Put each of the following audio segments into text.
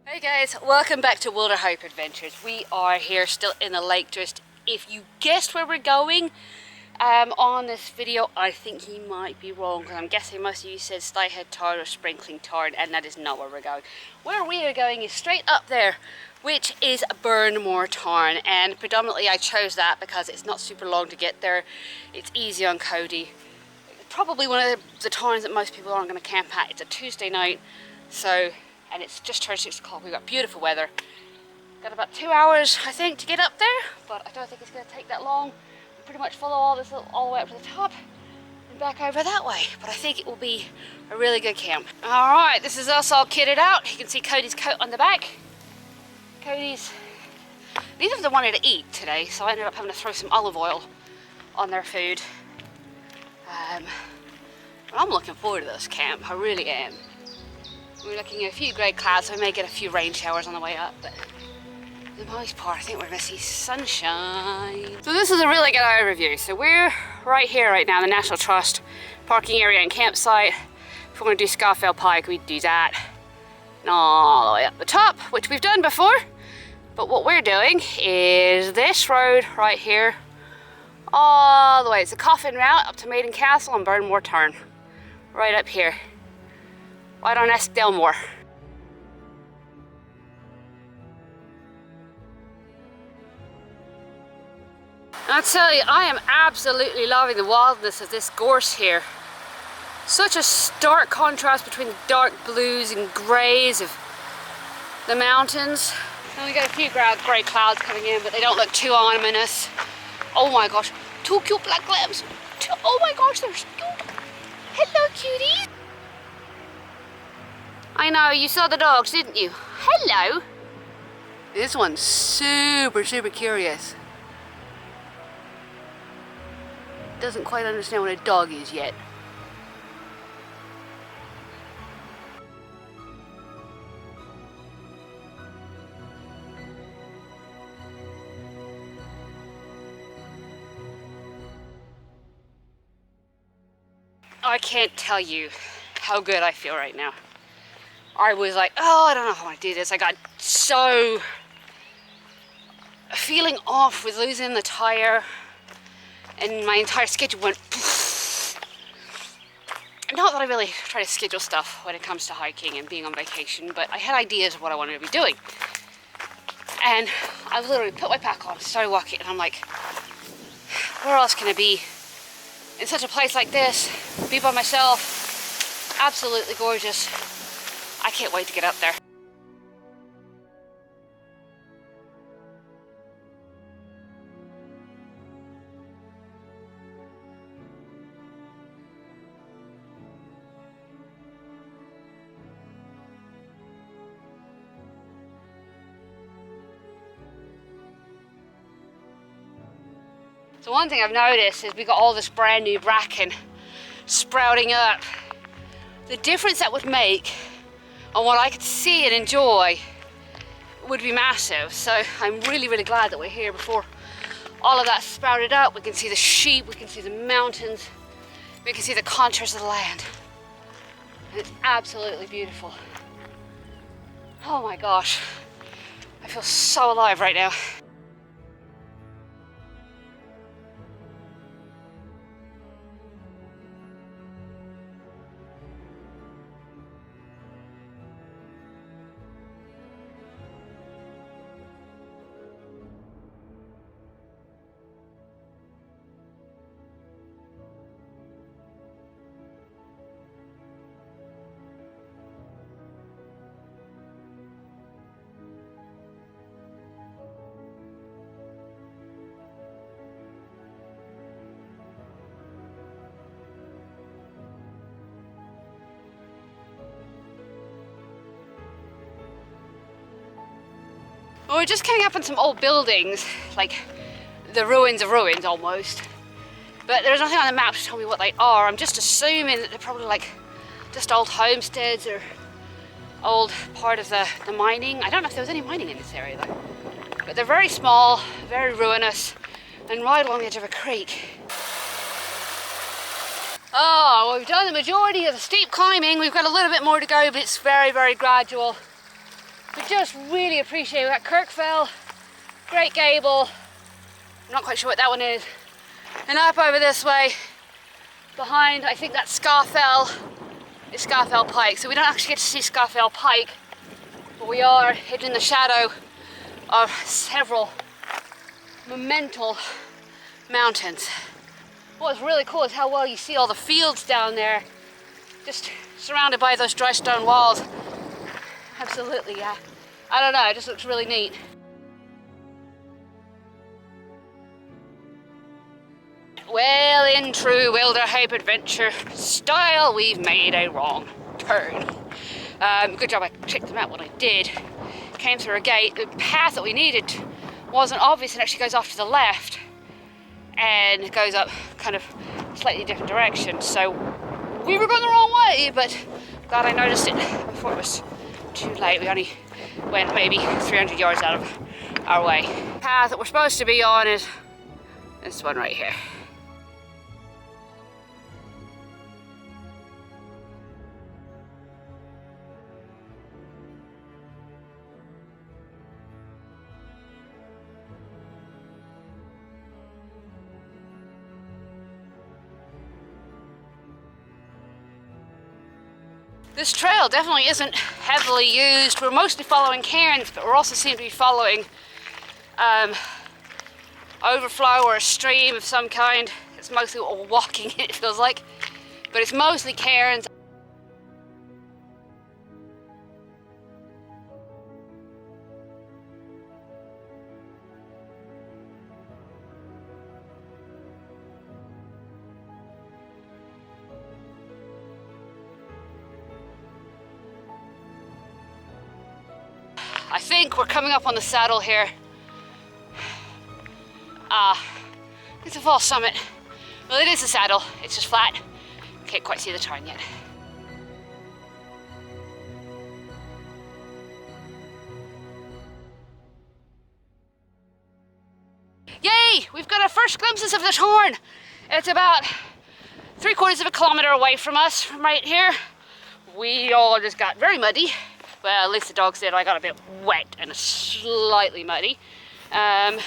Hey guys, welcome back to Wilder Hope Adventures. We are here still in the Lake District. If you guessed where we're going on this video, I think you might be wrong, because I'm guessing most of you said Styhead Tarn or Sprinkling Tarn, and that is not where we're going. Where we are going is straight up there, which is Burnmore Tarn, and predominantly I chose that because it's not super long to get there. It's easy on Cody. Probably one of the tarns that most people aren't going to camp at. It's a Tuesday night, and it's just turned 6 o'clock. We've got beautiful weather. Got about 2 hours, I think, to get up there, but I don't think it's going to take that long. We pretty much follow all the way up to the top and back over that way, but I think it will be a really good camp. All right, this is us all kitted out. You can see Cody's coat on the back. Neither of them wanted to eat today, so I ended up having to throw some olive oil on their food. I'm looking forward to this camp, I really am. We're looking at a few grey clouds, so we may get a few rain showers on the way up, but for the most part I think we're going to see sunshine. So this is a really good overview. So we're right here right now, the National Trust parking area and campsite. If we want to do Scarfell Pike, we'd do that. And all the way up the top, which we've done before. But what we're doing is this road right here, all the way. It's a coffin route up to Maiden Castle and Burnmore Tarn. Right up here. Right on Eskdale Moor. And I'll tell you, I am absolutely loving the wildness of this gorse here. Such a stark contrast between the dark blues and greys of the mountains. And we got a few grey clouds coming in, but they don't look too ominous. Oh my gosh, 2 cute black lambs. Oh my gosh, they're so cute. Hello, cuties. I know, you saw the dogs, didn't you? Hello. This one's super curious. Doesn't quite understand what a dog is yet. I can't tell you how good I feel right now. I was like, oh, I don't know if I want to do this. I got so feeling off with losing the tire, and my entire schedule went poof. Not that I really try to schedule stuff when it comes to hiking and being on vacation, but I had ideas of what I wanted to be doing. And I literally put my pack on, started walking, and I'm like, where else can I be in such a place like this? Be by myself. Absolutely gorgeous. I can't wait to get up there. So one thing I've noticed is we got all this brand new bracken sprouting up. The difference that would make on what I could see and enjoy would be massive. So I'm really glad that we're here before all of that sprouted up. We can see the sheep, we can see the mountains, we can see the contrast of the land. And it's absolutely beautiful. Oh my gosh, I feel so alive right now. Well, we're just coming up on some old buildings, like the ruins of ruins almost. But there's nothing on the map to tell me what they are. I'm just assuming that they're probably like just old homesteads or old part of the mining. I don't know if there was any mining in this area though. But they're very small, very ruinous, and right along the edge of a creek. Oh, well, we've done the majority of the steep climbing. We've got a little bit more to go, but it's very, very gradual. But just really appreciate that Kirkfell, Great Gable, I'm not quite sure what that one is, and up over this way, behind, I think that's Scafell, is Scafell Pike. So we don't actually get to see Scafell Pike, but we are hidden in the shadow of several monumental mountains. What's really cool is how well you see all the fields down there, just surrounded by those dry stone walls. Absolutely, yeah. I don't know, it just looks really neat. Well, in true Wilderhype adventure style, we've made a wrong turn. Good job I checked the map when I did. Came through a gate. The path that we needed wasn't obvious and actually goes off to the left and it goes up kind of slightly different direction. So we were going the wrong way, but glad I noticed it before it was too late. We only went maybe 300 yards out of our way. The path that we're supposed to be on is this one right here. This trail definitely isn't heavily used. We're mostly following cairns, but we're also seem to be following overflow or a stream of some kind. It's mostly what we're walking in, it feels like, but it's mostly cairns. I think we're coming up on the saddle here. It's a false summit. Well, it is a saddle, it's just flat. Can't quite see the tarn yet. Yay! We've got our first glimpses of the Tarn. It's about 3/4 of a kilometre away from us, from right here. We all just got very muddy. Well, at least the dogs did. I got a bit wet and slightly muddy. So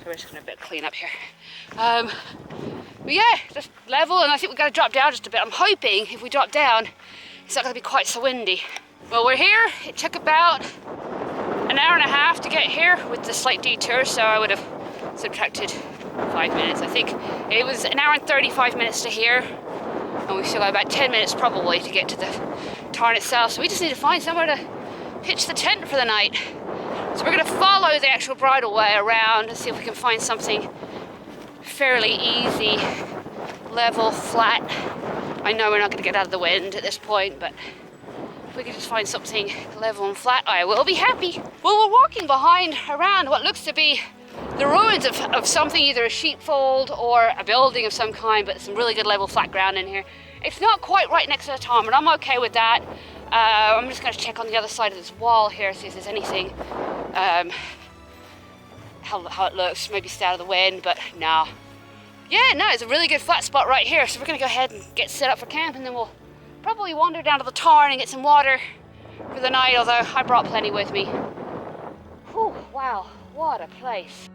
we're just gonna clean up here. But yeah, just level, and I think we've got to drop down just a bit. I'm hoping if we drop down, it's not gonna be quite so windy. Well, we're here. It took about an hour and a half to get here with the slight detour, so I would have subtracted 5 minutes. I think it was an hour and 35 minutes to here, and we've still got about 10 minutes probably to get to the Tarn itself. So we just need to find somewhere to pitch the tent for the night. So we're going to follow the actual bridleway around and see if we can find something fairly easy, level, flat. I know we're not going to get out of the wind at this point, but if we can just find something level and flat, I will be happy. Well, we're walking behind around what looks to be the ruins of something, either a sheepfold or a building of some kind, but some really good level flat ground in here. It's not quite right next to the tarn, but I'm okay with that. I'm just going to check on the other side of this wall here, see if there's anything, how it looks, maybe stay out of the wind, but no. Yeah, no, it's a really good flat spot right here, so we're going to go ahead and get set up for camp, and then we'll probably wander down to the tarn and get some water for the night, although I brought plenty with me. Whew, wow, what a place.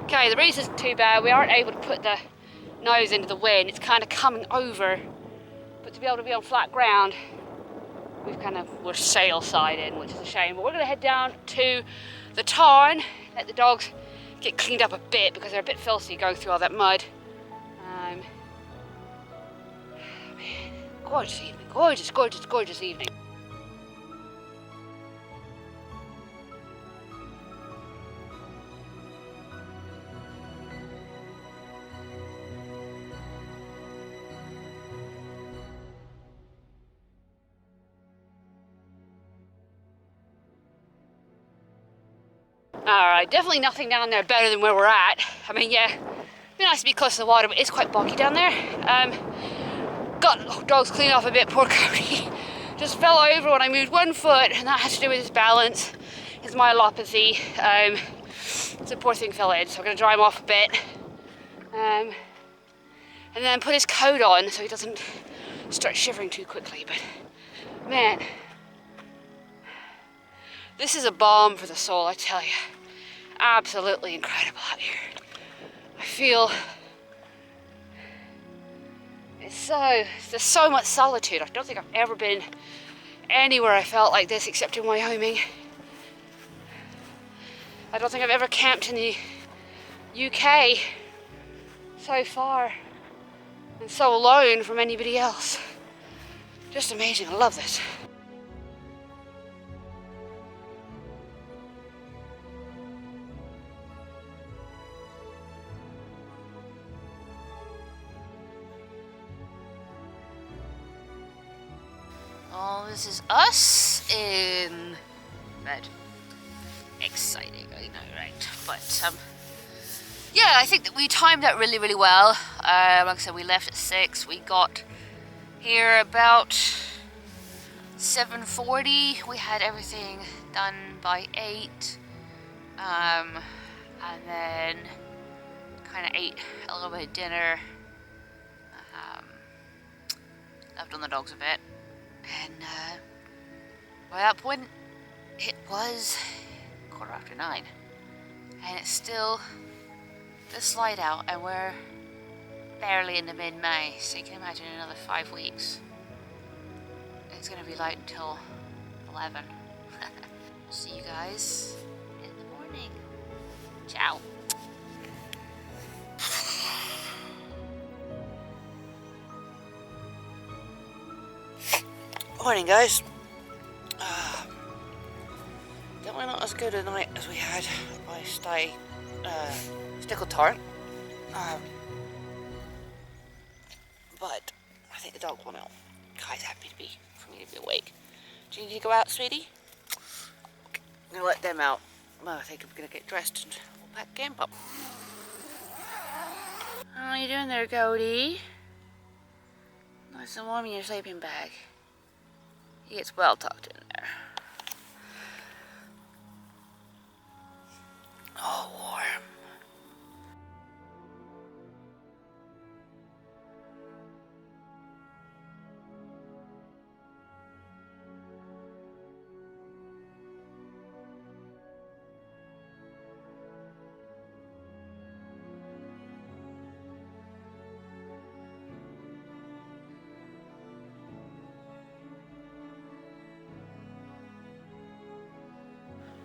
Okay, the breeze isn't too bad. We aren't able to put the nose into the wind. It's kind of coming over, but to be able to be on flat ground, we're sail side in, which is a shame. But we're going to head down to the tarn, let the dogs get cleaned up a bit because they're a bit filthy going through all that mud. Man, gorgeous evening, gorgeous, gorgeous, gorgeous evening. Alright, definitely nothing down there better than where we're at. I mean, yeah, it'd be nice to be close to the water, but it's quite boggy down there. Got dogs cleaned off a bit, poor Cody. just fell over when I moved one foot, and that has to do with his balance, his myelopathy. So poor thing fell in, so I'm going to dry him off a bit. And then put his coat on so he doesn't start shivering too quickly. But man, this is a balm for the soul, I tell you. Absolutely incredible out here. I feel there's so much solitude. I don't think I've ever been anywhere I felt like this except in Wyoming. I don't think I've ever camped in the UK so far and so alone from anybody else. Just amazing. I love this. Oh, this is us in bed. Exciting, I know, right? But yeah, I think that we timed that really, really well. Like I said, we left at 6. We got here about 7:40. We had everything done by 8. And then kind of ate a little bit of dinner. Left on the dogs a bit. And by that point, it was 9:15. And it's still this light out, and we're barely in the mid-May, so you can imagine another 5 weeks. It's going to be light until 11. See you guys in the morning. Ciao. Morning, guys. Definitely not as good a night as we had at my stay, Eskdale Tarn. But I think the dog will know. Kai's happy for me to be awake. Do you need to go out, sweetie? Okay, I'm gonna let them out. Well, I think I'm gonna get dressed and we'll pack camp up. How are you doing there, Goldie? Nice and warm in your sleeping bag. He gets well tucked in there. Oh, warm.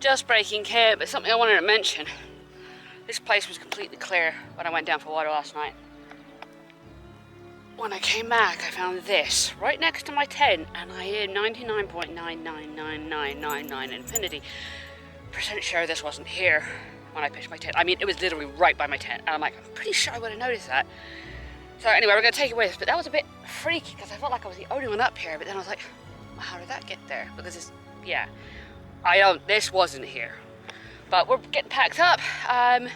Just breaking camp, but something I wanted to mention. This place was completely clear when I went down for water last night. When I came back, I found this right next to my tent, and I am 99.99999 infinity % sure this wasn't here when I pitched my tent. I mean, it was literally right by my tent, and I'm like, I'm pretty sure I would have noticed that. So anyway, we're gonna take it with us, but that was a bit freaky because I felt like I was the only one up here, but then I was like, well, how did that get there? Because it's, yeah. This wasn't here. But we're getting packed up, and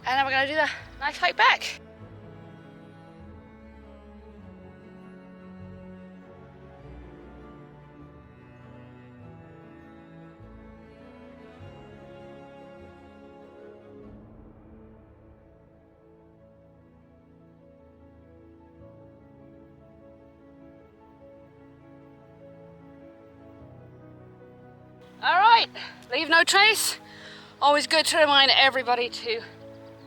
then we're gonna do the nice hike back. Alright, leave no trace. Always good to remind everybody to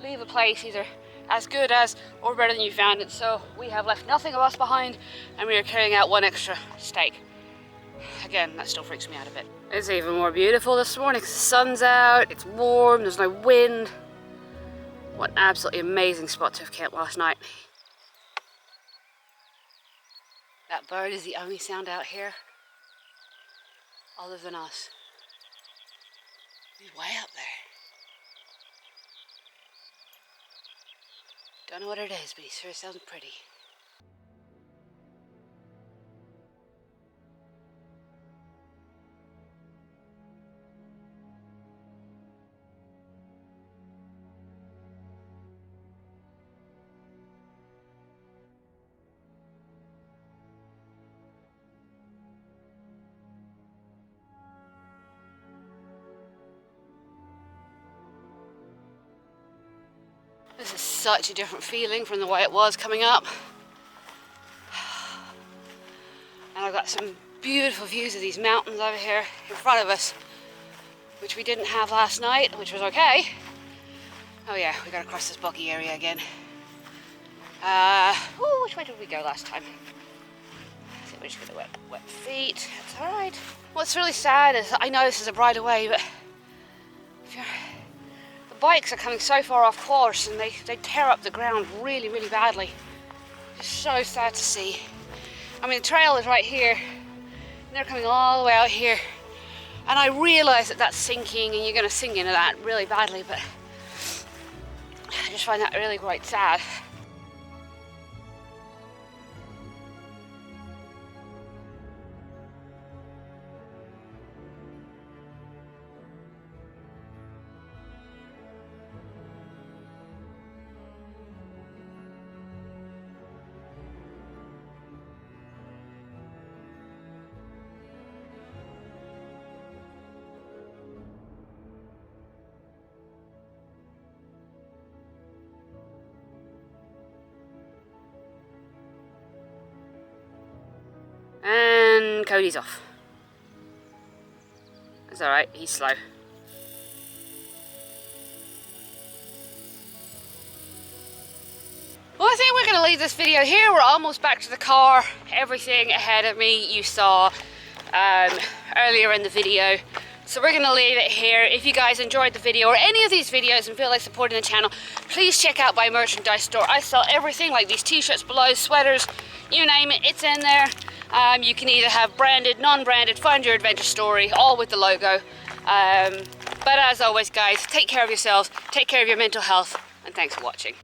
leave a place either as good as or better than you found it. So we have left nothing of us behind, and we are carrying out one extra steak. Again, that still freaks me out a bit. It's even more beautiful this morning because the sun's out, it's warm, there's no wind. What an absolutely amazing spot to have camped last night. That bird is the only sound out here other than us. He's way up there. Don't know what it is, but he sure sounds pretty. such a different feeling from the way it was coming up. And I've got some beautiful views of these mountains over here in front of us, which we didn't have last night, which was okay. Oh yeah, we got to cross this boggy area again. Which way did we go last time? I think we're just going to wet feet. That's alright. What's really sad is, I know this is a bridle way, but the bikes are coming so far off course and they tear up the ground really, really badly. It's so sad to see. I mean, the trail is right here, and they're coming all the way out here. And I realise that that's sinking, and you're going to sink into that really badly, but I just find that really quite sad. And Cody's off. It's alright, he's slow. Well, I think we're going to leave this video here. We're almost back to the car. Everything ahead of me you saw earlier in the video. So we're going to leave it here. If you guys enjoyed the video or any of these videos and feel like supporting the channel, please check out my merchandise store. I sell everything, like these t-shirts, blouse, sweaters, you name it, it's in there. You can either have branded, non-branded, find your adventure story, all with the logo. But as always guys, take care of yourselves, take care of your mental health, and thanks for watching.